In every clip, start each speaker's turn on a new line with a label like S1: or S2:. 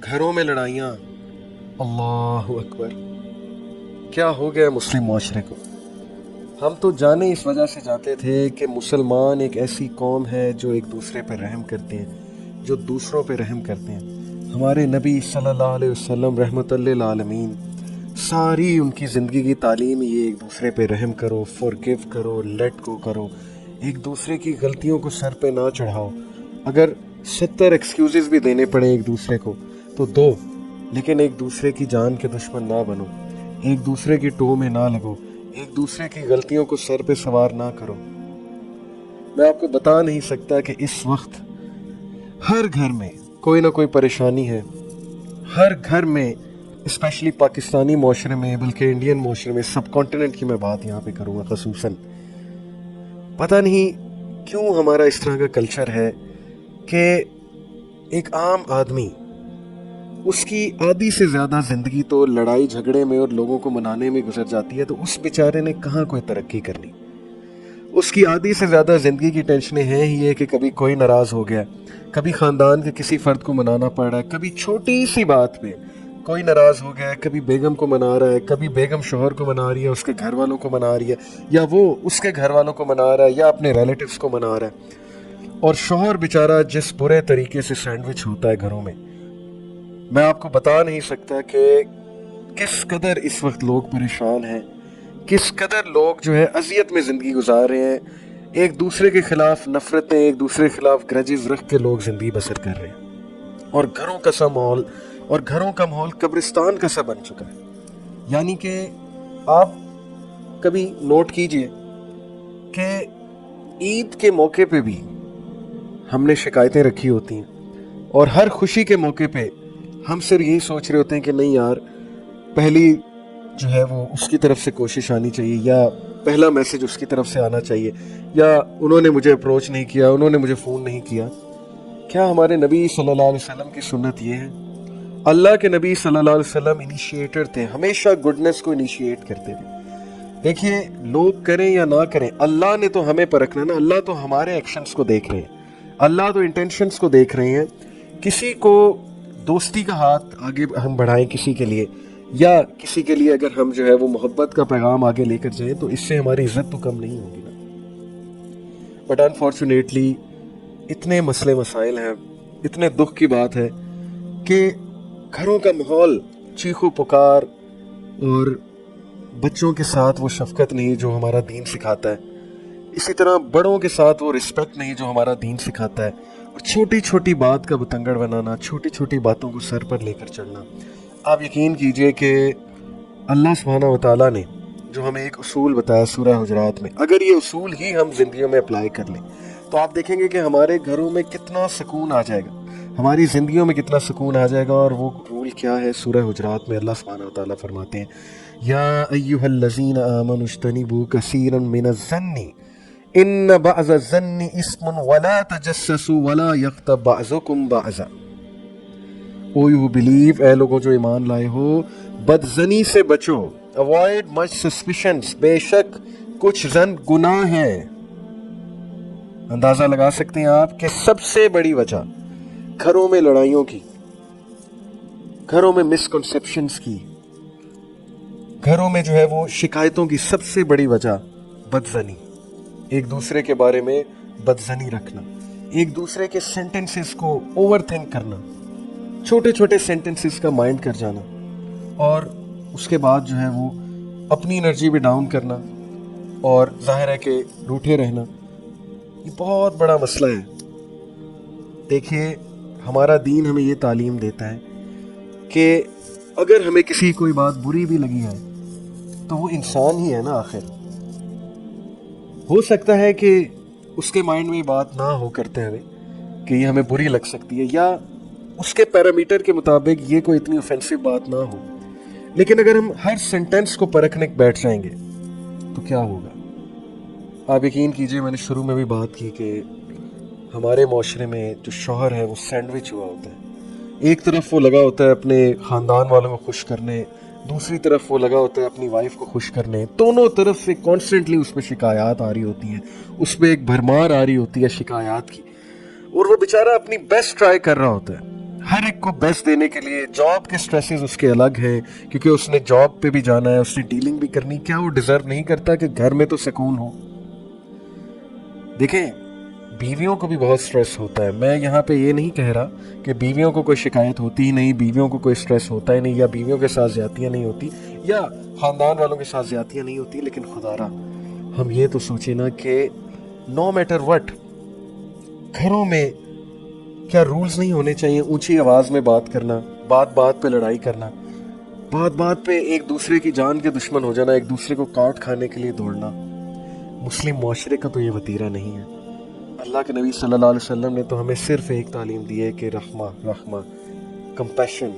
S1: घरों में लड़ाइयाँ, अल्लाह अकबर, क्या हो गया मुस्लिम माशरे को। हम तो जाने इस वजह से जाते थे कि मुसलमान एक ऐसी कौम है जो एक दूसरे पर रहम करते हैं, जो दूसरों पर रहम करते हैं। हमारे नबी सल्लल्लाहु अलैहि वसल्लम रहमतुल लिल आलमीन, सारी उनकी ज़िंदगी की तालीम ये एक दूसरे पे रहम करो, फॉरगिव करो, लेट गो करो, एक दूसरे की गलतियों को सर पे ना चढ़ाओ। अगर 70 एक्सक्यूज़ेस भी देने पड़े एक दूसरे को तो दो, लेकिन एक दूसरे की जान के दुश्मन ना बनो, एक दूसरे की टोह में ना लगो, एक दूसरे की गलतियों को सर पे सवार ना करो। मैं आपको बता नहीं सकता कि इस वक्त हर घर में कोई ना कोई परेशानी है। हर घर में, स्पेशली पाकिस्तानी माशरे में, बल्कि इंडियन माशरे में, सब कॉन्टिनेंट की मैं बात यहाँ पे करूँगा खसूसन। पता नहीं क्यों हमारा इस तरह का कल्चर है कि एक आम आदमी, उसकी आधी से ज़्यादा ज़िंदगी तो लड़ाई झगड़े में और लोगों को मनाने में गुजर जाती है, तो उस बेचारे ने कहाँ कोई तरक्की करनी। उसकी आधी से ज़्यादा ज़िंदगी की टेंशनें हैं ही ये कि कभी कोई नाराज़ हो गया, कभी ख़ानदान के किसी फ़र्द को मनाना पड़ रहा है, कभी छोटी सी बात पे कोई नाराज़ हो गया है, कभी बेगम को मना रहा है, कभी बेगम शोहर को मना रही है, उसके घर वालों को मना रही है, या वो उसके घर वालों को मना रहा है, या अपने रिलेटिव्स को मना रहा है। और शोहर बेचारा जिस बुरे तरीके से सैंडविच होता है घरों में, मैं आपको बता नहीं सकता कि किस कदर इस वक्त लोग परेशान हैं, किस कदर लोग जो है अजियत में ज़िंदगी गुजार रहे हैं। एक दूसरे के ख़िलाफ़ नफ़रतें, एक दूसरे के ख़िलाफ़ ग्रजेस रख के लोग ज़िंदगी बसर कर रहे हैं। और घरों का सा माहौल, और घरों का माहौल कब्रिस्तान का सा बन चुका है। यानी कि आप कभी नोट कीजिए कि ईद के मौके पे भी हमने शिकायतें रखी होती हैं, और हर खुशी के मौके पे हम सिर्फ यही सोच रहे होते हैं कि नहीं यार, पहली जो है वो उसकी तरफ से कोशिश आनी चाहिए, या पहला मैसेज उसकी तरफ से आना चाहिए, या उन्होंने मुझे अप्रोच नहीं किया, उन्होंने मुझे फ़ोन नहीं किया। क्या हमारे नबी सल्लल्लाहु अलैहि वसल्लम की सुन्नत ये है? अल्लाह के नबी सल्लल्लाहु अलैहि वसल्लम इनिशिएटर थे, हमेशा गुडनेस को इनिशिएट करते थे। देखिए, लोग करें या ना करें, अल्लाह ने तो हमें परखना ना, अल्लाह तो हमारे एक्शंस को देख रहे हैं, अल्लाह तो इंटेंशंस को देख रहे हैं। किसी को दोस्ती का हाथ आगे हम बढ़ाएं किसी के लिए, या किसी के लिए अगर हम जो है वो मोहब्बत का पैगाम आगे लेकर जाएं, तो इससे हमारी इज्जत तो कम नहीं होगी ना। बट अनफॉर्चुनेटली इतने मसले मसाइल हैं, इतने दुख की बात है कि घरों का माहौल चीखो पुकार, और बच्चों के साथ वो शफकत नहीं जो हमारा दीन सिखाता है, इसी तरह बड़ों के साथ वो रिस्पेक्ट नहीं जो हमारा दीन सिखाता है, और छोटी छोटी बात का बतंगड़ बनाना, छोटी छोटी बातों को सर पर लेकर चढ़ना। आप यकीन कीजिए कि अल्लाह सुब्हानहू व तआला ने जो हमें एक उसूल बताया सूरह हुजरात में, अगर ये उसूल ही हम जिंदगियों में अप्लाई कर लें तो आप देखेंगे कि हमारे घरों में कितना सुकून आ जाएगा, हमारी ज़िंदगियों में कितना सुकून आ जाएगा। और वो रूल क्या है? सूरह हुजरात में अल्लाह सुब्हानहू व तआला फरमाते हैं, या अय्युहल्लज़ीना आमनु इज्तनिबू कसीरन मिनज़्ज़न्नि इन्न बअज़-ज़न्नि इस्मुन वला तजस्ससू वला यग़्तब बअज़ुकुम बअज़ा। ओ यू बिलीव, ए लोगों जो ईमान लाए हो, बदजनी से बचो, अवॉइड मच सस्पिशंस, बेशक कुछ जन गुनाह है। अंदाजा लगा सकते हैं आप कि सबसे बड़ी वजह घरों में लड़ाइयों की, घरों में मिसकंसेप्शंस की, घरों में जो है वो शिकायतों की सबसे बड़ी वजह बदजनी, एक दूसरे के बारे में बदजनी रखना, एक दूसरे के सेंटेंसेस को ओवरथिंक करना, छोटे छोटे सेंटेंसेस का माइंड कर जाना, और उसके बाद जो है वो अपनी एनर्जी भी डाउन करना, और जाहिर है कि रूठे रहना। ये बहुत बड़ा मसला है। देखिए, हमारा दीन हमें ये तालीम देता है कि अगर हमें किसी कोई बात बुरी भी लगी है तो वो इंसान ही है ना आखिर। हो सकता है कि उसके माइंड में ये बात ना हो करते हुए कि ये हमें बुरी लग सकती है, या उसके पैरामीटर के मुताबिक ये कोई इतनी ऑफेंसिव बात ना हो, लेकिन अगर हम हर सेंटेंस को परखने बैठ जाएंगे तो क्या होगा? आप यकीन कीजिए, मैंने शुरू में भी बात की कि हमारे माशरे में जो शौहर है वो सैंडविच हुआ होता है। एक तरफ वो लगा होता है अपने ख़ानदान वालों को खुश करने, दूसरी तरफ वो लगा होता है अपनी वाइफ को खुश करने। दोनों तरफ से कॉन्स्टेंटली उस पर शिकायत आ रही होती हैं, उस पर एक भरमार आ रही होती है शिकायत की, और वो बेचारा अपनी बेस्ट ट्राई कर रहा होता है, हर एक को बेस्ट देने के लिए जॉब के स्ट्रेसेस उसके अलग हैं, क्योंकि उसने जॉब पे भी जाना है, उसने डीलिंग भी करनी। क्या वो डिजर्व नहीं करता कि घर में तो सुकून हो? देखें, बीवियों को भी बहुत स्ट्रेस होता है। मैं यहाँ पे ये नहीं कह रहा कि बीवियों को कोई शिकायत होती ही नहीं, बीवियों को कोई स्ट्रेस होता ही नहीं, या बीवियों के साथ ज्यादतियाँ नहीं होती, या खानदान वालों के साथ ज्यादतियाँ नहीं होती। लेकिन खुदारा हम ये तो सोचे ना कि नो मैटर व्हाट, घरों में क्या रूल्स नहीं होने चाहिए? ऊंची आवाज में बात करना, बात बात पे लड़ाई करना, बात बात पे एक दूसरे की जान के दुश्मन हो जाना, एक दूसरे को काट खाने के लिए दौड़ना। मुस्लिम मुआशरे का तो ये वतीरा नहीं है। अल्लाह के नबी सल्लल्लाहु अलैहि वसल्लम ने तो हमें सिर्फ एक तालीम दी है कि रहमा रहमा, कंपैशन,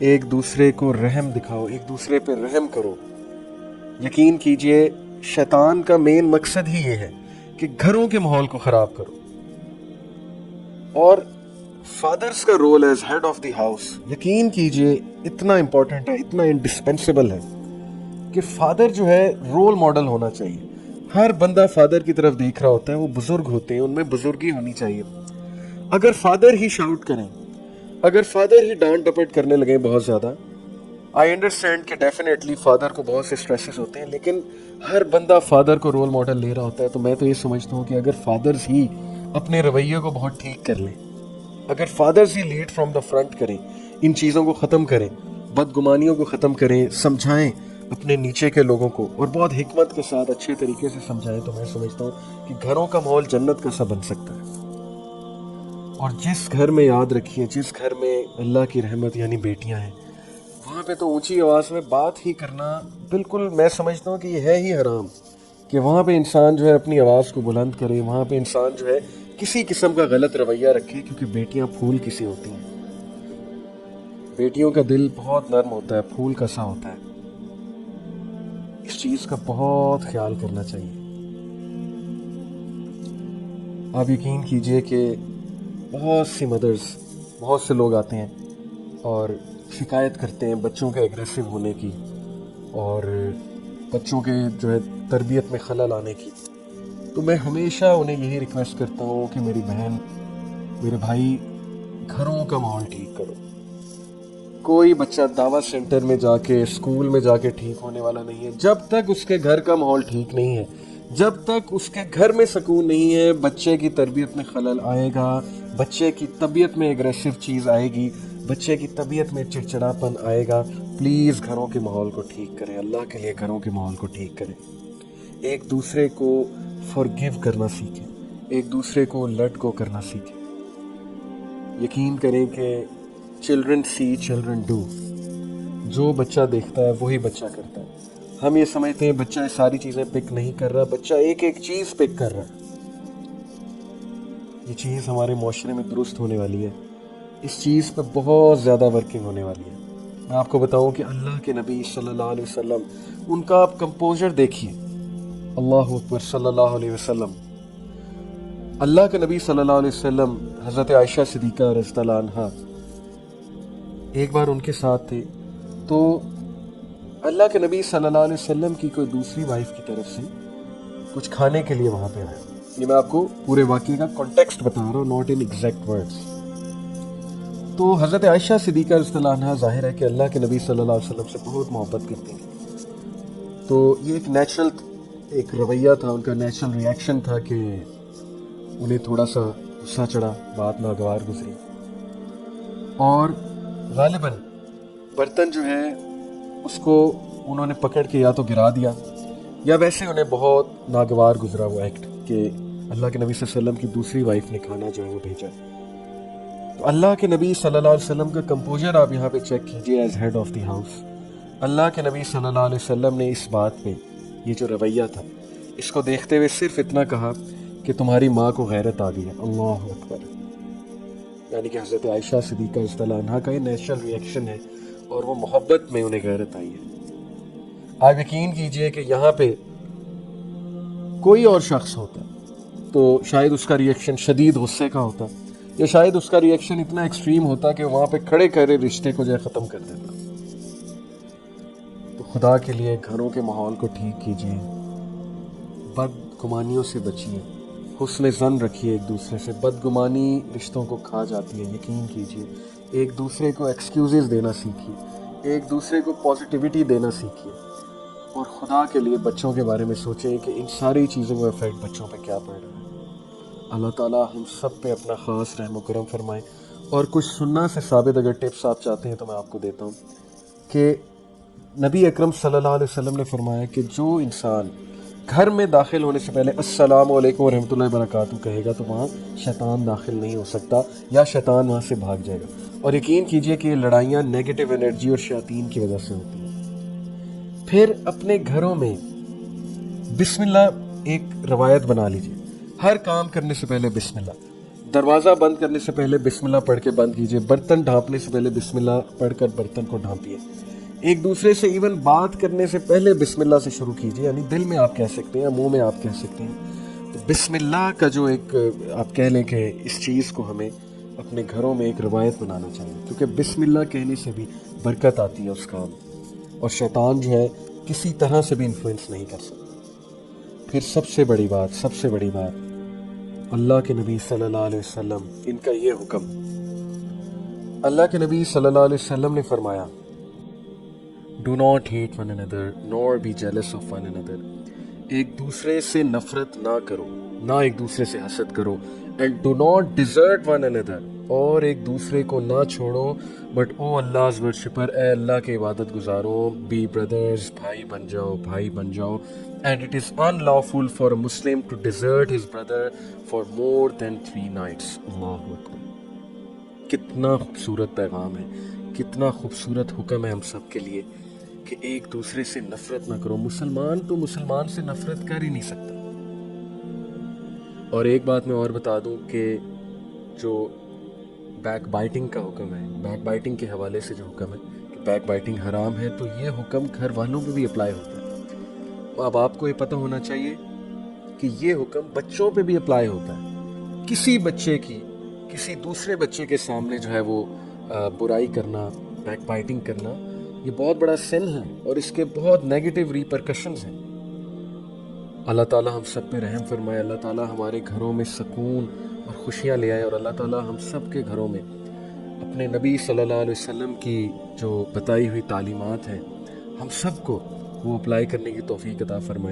S1: एक दूसरे को रहम दिखाओ, एक दूसरे पे रहम करो। यकीन कीजिए, शैतान का मेन मकसद ही ये है कि घरों के माहौल को खराब करो। और फादर्स का role as head of the house, यकीन कीजिए, इतना इंपॉर्टेंट है, इतना इंडिस्पेंसेबल है कि फादर जो है रोल मॉडल होना चाहिए। हर बंदा फादर की तरफ देख रहा होता है, वो बुजुर्ग होते हैं, उनमें बुजुर्गी होनी चाहिए। अगर फादर ही शाउट करें, अगर फादर ही डांट डपट करने लगे बहुत ज़्यादा, आई अंडरस्टैंड कि डेफिनेटली फादर को बहुत से स्ट्रेसेस होते हैं, लेकिन हर बंदा फादर को रोल मॉडल ले रहा होता है। तो मैं तो ये समझता हूँ कि अगर फादर्स ही अपने रवैये को बहुत ठीक कर लें, अगर फादर्स ही लीड फ्रॉम द फ्रंट करें, इन चीज़ों को ख़त्म करें, बदगुमानियों को ख़त्म करें, समझाएं अपने नीचे के लोगों को, और बहुत हिकमत के साथ अच्छे तरीके से समझाएं, तो मैं समझता हूँ कि घरों का माहौल जन्नत का सा बन सकता है। और जिस घर में, याद रखिए, जिस घर में अल्लाह की रहमत यानी बेटियां हैं, वहाँ पे तो ऊंची आवाज़ में बात ही करना बिल्कुल, मैं समझता हूँ कि ये है ही हराम, कि वहाँ पे इंसान जो है अपनी आवाज़ को बुलंद करे, वहाँ पे इंसान जो है किसी किस्म का गलत रवैया रखे, क्योंकि बेटियां फूल किसी होती हैं। बेटियों का दिल बहुत नरम होता है, फूल का सा होता है। इस चीज़ का बहुत ख्याल करना चाहिए। आप यकीन कीजिए कि बहुत सी मदर्स, बहुत से लोग आते हैं और शिकायत करते हैं बच्चों के एग्रेसिव होने की, और बच्चों के जो है तरबियत में खलल आने की। तो मैं हमेशा उन्हें यही रिक्वेस्ट करता हूँ कि मेरी बहन, मेरे भाई, घरों का माहौल ठीक करो। कोई बच्चा दावा सेंटर में जाके, स्कूल में जाके ठीक होने वाला नहीं है। जब तक उसके घर का माहौल ठीक नहीं है, जब तक उसके घर में सुकून नहीं है, बच्चे की तरबियत में खलल आएगा, बच्चे की तबीयत में एग्रेसिव चीज़ आएगी, बच्चे की तबीयत में चिड़चिड़ापन आएगा। प्लीज़ घरों के माहौल को ठीक करें, अल्लाह के लिए घरों के माहौल को ठीक करें। एक दूसरे को फॉरगिव करना सीखें, एक दूसरे को लेट गो करना सीखें। यकीन करें कि चिल्ड्रन सी चिल्ड्रन डू, जो बच्चा देखता है वही बच्चा करता है। हम ये समझते हैं बच्चा सारी चीज़ें पिक नहीं कर रहा, बच्चा एक एक चीज़ पिक कर रहा है। ये चीज़ हमारे माशरे में दुरुस्त होने वाली है, इस चीज़ पर बहुत ज़्यादा वर्किंग होने वाली है। मैं आपको बताऊं कि अल्लाह के नबी सल्लल्लाहु अलैहि वसल्लम, उनका आप कंपोजर देखिए, अल्लाह अकबर, सल्लल्लाहु अलैहि वसल्लम। अल्लाह के नबी सल्लल्लाहु अलैहि वसल्लम हज़रत आयशा सिद्दीक़ा रज़ियल्लाहु अन्हा एक बार उनके साथ थे, तो अल्लाह के नबी सल्लल्लाहु अलैहि वसल्लम की कोई दूसरी वाइफ की तरफ से कुछ खाने के लिए वहाँ पे आया। ये मैं आपको पूरे वाक़ये का कॉन्टेक्स्ट बता रहा हूँ, नॉट इन एग्जैक्ट वर्ड्स। तो हज़रत आयशा सिद्दीक़ा रज़ियल्लाहु अन्हा, ज़ाहिर है कि अल्लाह के नबी सल्लल्लाहु अलैहि वसल्लम से बहुत मोहब्बत करती थी। तो ये एक नेचुरल एक रवैया था, उनका नेचुरल रिएक्शन था कि उन्हें थोड़ा सा गुस्सा चढ़ा, बात नागवार गुजरी, और गालिबन बर्तन जो है उसको उन्होंने पकड़ के या तो गिरा दिया, या वैसे उन्हें बहुत नागवार गुजरा वो एक्ट कि अल्लाह के नबी सल्लल्लाहु अलैहि वसल्लम की दूसरी वाइफ ने खाना जो है वो भेजा। तो अल्लाह के नबी सल्लल्लाहु अलैहि वसल्लम का कंपोजर आप यहाँ पे चेक कीजिए as head of the house. अल्लाह के नबी सल्लल्लाहु अलैहि वसल्लम ने इस बात पे, ये जो रवैया था, इसको देखते हुए सिर्फ इतना कहा कि तुम्हारी माँ को गैरत आ गई है। अल्लाह अकबर। यानी कि हज़रत आयशा सिद्दीक़ा रज़ियल्लाहु अन्हा का ये नेचुरल रिएक्शन है, और वो मोहब्बत में उन्हें गैरत आई है। आप यकीन कीजिए कि यहाँ पे कोई और शख्स होता तो शायद उसका रिएक्शन शदीद गुस्से का होता, या शायद उसका रिएक्शन इतना एक्सट्रीम होता कि वहाँ पे खड़े खड़े रिश्ते को जो है ख़त्म कर देता। तो खुदा के लिए घरों के माहौल को ठीक कीजिए, बदगुमानियों से बचिए, हुस्न ज़न रखिए एक दूसरे से। बदगुमानी रिश्तों को खा जाती है, यकीन कीजिए। ایک دوسرے کو ایکسکیوزز دینا سیکھیے، ایک دوسرے کو پازیٹیوٹی دینا سیکھیے، اور خدا کے لیے بچوں کے بارے میں سوچیں کہ ان ساری چیزوں کا افیکٹ بچوں پہ کیا پڑ رہا ہے۔ اللہ تعالیٰ ہم سب پہ اپنا خاص رحم و کرم فرمائے۔ اور کچھ سننا سے ثابت اگر ٹپس آپ چاہتے ہیں تو میں آپ کو دیتا ہوں کہ نبی اکرم صلی اللہ علیہ وسلم نے فرمایا کہ جو انسان گھر میں داخل ہونے سے پہلے السلام علیکم ورحمۃ اللہ وبرکاتہ کہے گا تو وہاں شیطان داخل نہیں ہو سکتا، یا شیطان وہاں سے بھاگ جائے گا۔ اور یقین کیجئے کہ یہ لڑائیاں نیگیٹو انرجی اور شیاطین کی وجہ سے ہوتی ہیں۔ پھر اپنے گھروں میں بسم اللہ ایک روایت بنا لیجئے، ہر کام کرنے سے پہلے بسم اللہ، دروازہ بند کرنے سے پہلے بسم اللہ پڑھ کے بند کیجئے، برتن ڈھانپنے سے پہلے بسم اللہ پڑھ کر برتن کو ڈھانپیے، ایک دوسرے سے ایون بات کرنے سے پہلے بسم اللہ سے شروع کیجئے، یعنی دل میں آپ کہہ سکتے ہیں، منہ میں آپ کہہ سکتے ہیں۔ تو بسم اللہ کا جو ایک آپ کہہ لیں کہ اس چیز کو ہمیں اپنے گھروں میں ایک روایت بنانا چاہیے، کیونکہ بسم اللہ کہنے سے بھی برکت آتی ہے اس کام، اور شیطان جو ہے کسی طرح سے بھی انفلوئنس نہیں کر سکتا۔ پھر سب سے بڑی بات اللہ کے نبی صلی اللہ علیہ وسلم، ان کا یہ حکم، اللہ کے نبی صلی اللہ علیہ وسلم نے فرمایا Do not hate one another nor be jealous of one another. ایک دوسرے سے نفرت نہ کرو، نہ ایک دوسرے سے حسد کرو. And do not desert one another. اور ایک دوسرے کو نہ چھوڑو. But oh Allah's worshipper، اے اللہ کے عبادت گزارو، be brothers، بھائی بن جاؤ. And it is unlawful for a Muslim to desert his brother for more than 3 nights. اللہ اکبر. کتنا خوبصورت پیغام ہے، کتنا خوبصورت حکم ہے ہم سب کے لیے کہ ایک دوسرے سے نفرت نہ کرو۔ مسلمان تو مسلمان سے نفرت کر ہی نہیں سکتا۔ اور ایک بات میں اور بتا دوں کہ جو بیک بائٹنگ کا حکم ہے، بیک بائٹنگ کے حوالے سے جو حکم ہے کہ بیک بائٹنگ حرام ہے، تو یہ حکم گھر والوں پہ بھی اپلائی ہوتا ہے۔ اب آپ کو یہ پتہ ہونا چاہیے کہ یہ حکم بچوں پہ بھی اپلائی ہوتا ہے۔ کسی بچے کی کسی دوسرے بچے کے سامنے جو ہے وہ برائی کرنا، بیک بائٹنگ کرنا، یہ بہت بڑا سن ہے اور اس کے بہت نیگیٹو ریپرکشنز ہیں۔ اللہ تعالیٰ ہم سب پہ رحم فرمائے، اللہ تعالیٰ ہمارے گھروں میں سکون اور خوشیاں لے آئے، اور اللہ تعالیٰ ہم سب کے گھروں میں اپنے نبی صلی اللہ علیہ وسلم کی جو بتائی ہوئی تعلیمات ہیں، ہم سب کو وہ اپلائی کرنے کی توفیق عطا فرمائے۔